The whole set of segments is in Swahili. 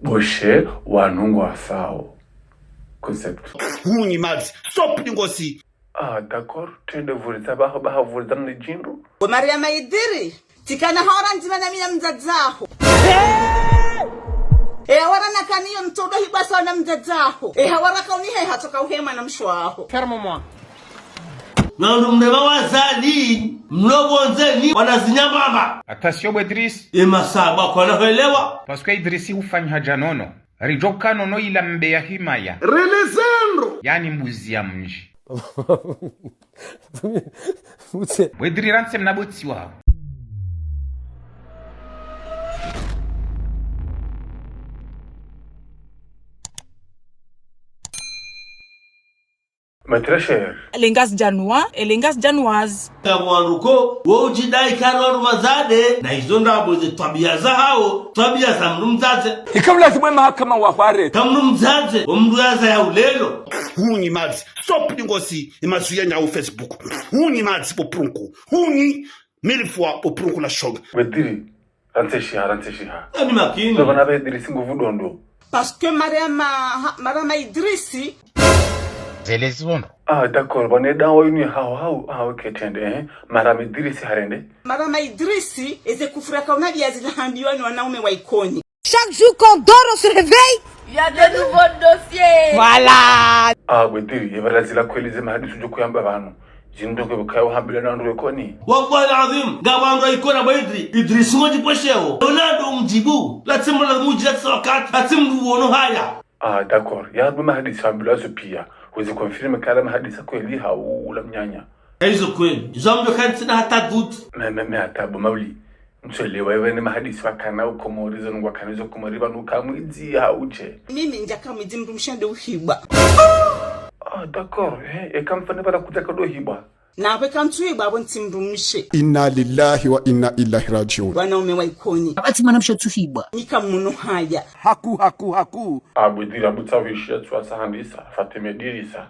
Boshe wanungu afao. Concept. Huni mads. Stop ningosi. D'accord. Twende vulita baha vulita mnijindu. Maria Maidiri. Tikana hora nzima na mina mzazaho. Hawara nakaniyo mtodo hibasa na mzazaho. Hawara kaunihe hatoka uhema na mshwaho. Ferme-moi. Nando mneba wazali. Mnobonzeni wanazinyambamba. Attention Idriss. Masaba kwa naelewa. Parce que Idrissi hufanya haja nono. Rijoka nono ila mbeya himaya. Relezendo. Yani mbuzi ya mji. Wedri ranse mnaboti wao. Ma très cher. Elengas Janwa, Elengas Janwaz. Mwanduko, wujidai karo mazade na hizo ndabo ze tabia za hao, tabia za mrumzaze. Ikamla zimwe mahakama wa kware. Kamrumzaze, umruaza ya ulelo. Huni mads. Stop ningosi, imasuya nya Facebook. Huni mads poprunku. Huni mille fois poprunku la shoga. Wediri. Ranse shiha. Ani makini. Ndo bana Idrissi nguvu dondo. Parce que Maria Idrissi. Zelezono. D'accord. Bane dawo yuni hao ketende Maria Idrissi harende. Maria Idrissi eze kufuraka unadia zilahambiwa ni wanaume wa ikoni. Chaque jour qu'on dort, on se réveille. Il y a de nouveaux dossiers. Voilà. Wediri. Yebarazila kwelize mahadi sujo kuyamba abantu. Zindoke bukayo hambila na ndu ekoni. Wallahi alazim, gabandu ikona baidri. Idris ngoji posheo. Ronaldo mjibu. Lazima mujira sokat. Lazima uono haya. D'accord. Ya mahadi hambila pia. Wezi confirme kala mahadi kweli haula mnyanya. Hizo kweli. Zambo kanti na hata dut. Me hatabu mauli. Mchelewa ni mahadisi wakana ukomorizo nungwa kanizo kumoriba nukamwizi hauje. Mimi njaka mwizi mrumshende uhibwa. D'accord. Ekamfane para kutaka do hibwa. Na weka mtuibwa abonti mrumshe. Inna lillahi wa inna ilahi rajiun. Wanaume wa ikoni. Abati manamshe tuhibwa. Nika munu haya. Haku. Abudira butawishia tuwasahandisa. Fatime dirisa.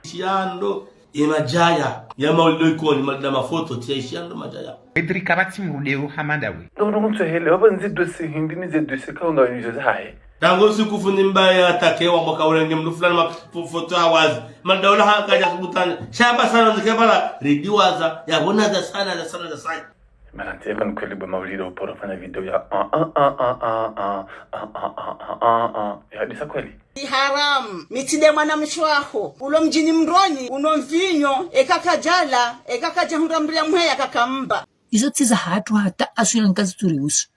Shiando. Imajaya. Yama ulikoni malida mafoto tia shiando majaya. Wedri kabati mrudeo hamadawi. Ndo mtuhele. Waba nzi dosi hindi nize dosi kaunga wanijoza hae. Dango siku fundi mbaya atakewa mwaka urenge mdu fulani mafoto awazi. Maldaula hanga jakubutani. Shaba sana nzikebala. Ridiwaza. Yabonaza sana. Manante evan kweli ba maulida uporo fanya video ya ya hadisa kweli. Haram. Mitide mwana mshwaho. Ulo mjini mroni. Uno mvinyo. Ekaka jahura mbria mweya kakamba. Izo tiza hatu hata asuyana nkazi turiusu.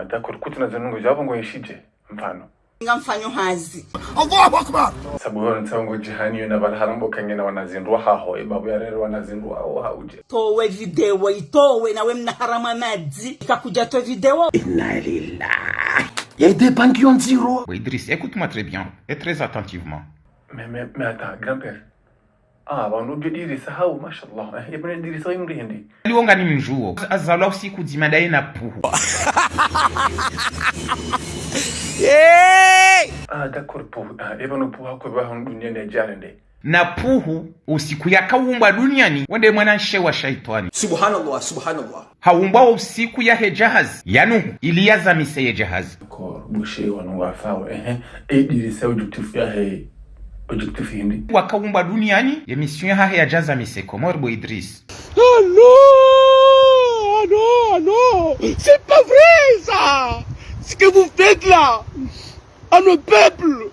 D'accord. Kutina zanungo jabo ngo yishije. Mfano. Nga mfanyo hazi. Allahu akbar. Sabuhoro nsango jihani yona balharambo kangena wanazindwa haho. Babu ya rero wanazindwa hauje. Towe video itowe na we mna harama madzi. Ikakuja to video. Inna lillahi. Il y a des banques en zéro. Idriss, écoute-moi très bien et très attentivement. Mais attends, grand-père. Bano dirisa hao mashallah. Yebona dirisa yimri hindi. Liwonga ni mjuo. Azala usiku dimadai na puhu. D'accord puhu. Yebona puhu hako baho dunia ne jarende. Na puhu usiku yakaumbwa duniani wende mwana shewa shaitani. Subhanallah. Haumbwa usiku ya hejahaz. Yanuhu iliyaza mise ye jahaz. D'accord. Boucher wanu wafao. Dirisa objectif ya he. Objectif hindi. Wakaumba duniani ya mission hahe ya jaza miseko morbo Idriss. Non. C'est pas vrai ça. Ce que vous faites là à nos peuples.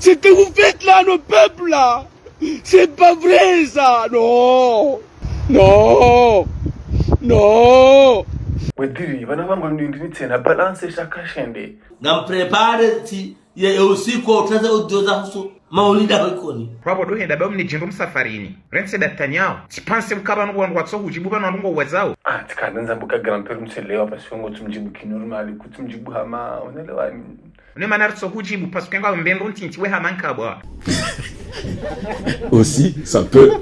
Ce que vous faites là à nos peuples là. C'est pas vrai ça. Non. Wediri bana bango ndini tena balance shaka shende. Prepare ti ya usiku utaza udoza husu maulida bakoni. Kwabo dohenda bamu ni jindu msafarini. Rense datanyao. Tipanse mkaba nungu wangu watso hujibu bana nungu wazao. Tikanza mbuka grand-père mselewa pasongo tumjibu kinormali kutumjibu hama unelewa ni. Ne manarso hujibu paskenga mbendo ntinti we hamanka bwa. Aussi, ça peut.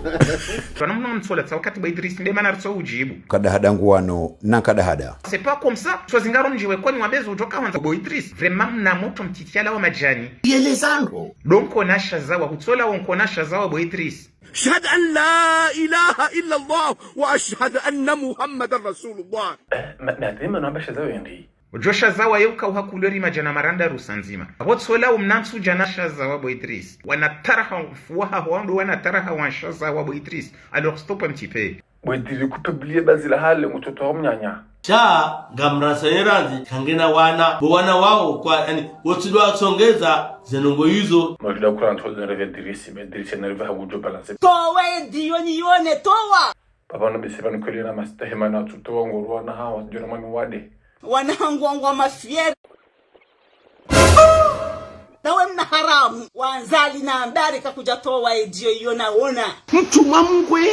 Twanamno mtsola tsawakati ba Idriss nde manarso hujibu. Kadahada nguano na kadahada. C'est pas comme ça. Twazingaro mjiwe kwani wabezo utoka wanza bo Idriss. Vraiment na moto mtitiala wa majani. Yelezando. Donko nasha zawa hutsola wonko nasha zawa bo Idriss. أشهد أن لا إله إلا الله وأشهد أن محمد رسول الله. ما دائما نبش زاوي عندي. Josha zawa yeuka uhakuleri majana maranda rusanzima. Abotsola umnamsu janasha zawa bo Idris. Wanataraha fuwaha wandu wanataraha wanshaza wa bo Idris. Alors stop un petit peu. Wediri kupublie bazila hale mtoto wa mnyanya. Cha gamrasa yeranzi kangena wana wao kwa yani wotudwa songeza zenongo hizo. Mwalida kuranto nreve dirisi medirisi nreve hagujo balance. Towe diyo nione towa. Baba na bese banukweli na mastehema na tutoa ngorwa na hawa jona mami wade. Wanahangwa mafieri. Nawe mna haramu wanzali na ambari kakuja towa edio iyo naona. Mtuma mngwe.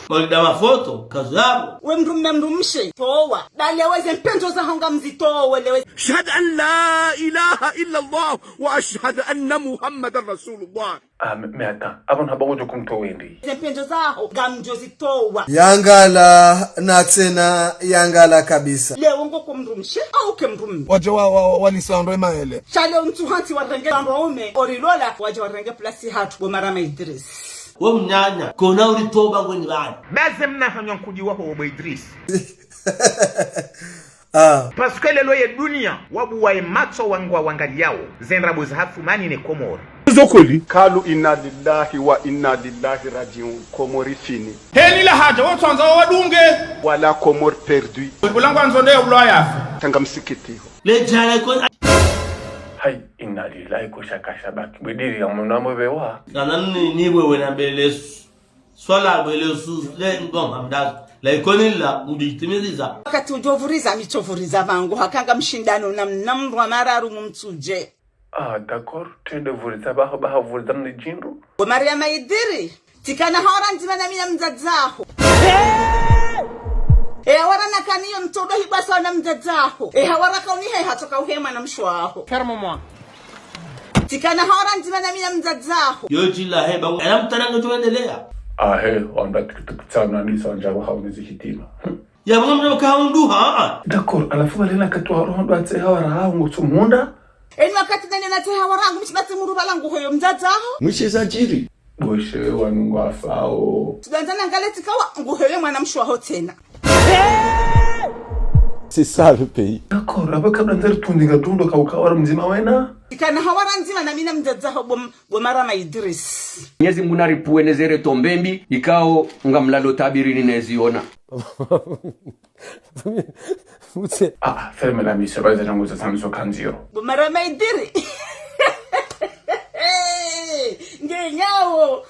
Mwalida mafoto kazabo. We mrumshe towa. Dali aweze mpenzo za hanga mzitowe lewe. Shahad an la ilaha illa Allah wa ashhadu anna Muhammadan Rasulullah. Meata abon habagojo kumtowendi. Mpenzo zaho gamjozi towa. Yangala na tena yangala kabisa. Leo ngo kumrumshe au kemrumi. Waje walisandwe maele. Chale mtuhanti warenge ambaume orilola waje warenge plasi hatu Bomarama Idris. Wo mnyanya kona ulitoba ngweni bani. Baze mna hanyon kujiwa ho bo Idris. Parce que lelo ye dunia wabu wa matso wangwa wangaliao zenrabo za hafumani ne Komoro. Zokoli kalu inna lillahi wa inna lillahi rajiun. Komori fini. Heni la haja wotonza wadunge. Wala Komor perdu. Bulangwa nzonde uloya. Tanga msikiti. Le jana kon Hai inna lillahi kushakasha baki. Wediri ya mnamo bewa. Nanani ni wewe na belesu. Swala belesu le ngom hamdazo. La ikonilla muditimiza. Wakati ujovuriza mitovuriza vangu hakanga mshindano na mnamrwa mararu mumtsuje. D'accord, twende vuriza baha vuriza mnijindu. Bomarama Idris tikana hora nzima na mina mzadzaho. Warana kaniyo mtodo hibasa na mzadzaho. Hawara kaunihe hatoka uhema na mshwaho. Ferme-moi. Tikana hora nzima na mina mzadzaho. Yojila heba anamtaranga tuendelea. Wanda tukutana nisa wanjawa haunizi hitima. Ya mwana kaundu ha. D'accord, alafu balena katwa rondo atse hawara haungu tumunda. Wakati nene na teha warangu mchibati muruba langu hoyo mzadzaho. Mwishiza jiri. Boshe wanungu afao. Tudanzana ngaleti kawa nguhoyo mwana mshwaho tena. C'est ça le pays. D'accord, abaka banzari tundinga tundo kawara mzima wena. Tikana hawara nzima na mina mzadzaho Bomarama Idris. Nyezi mbuna ripuwe nezere tombembi ikao ngamlalo tabiri neziona. Ferme la misa baza nangu za sanso kanzio. Bomarama Idris. Ngenyawo.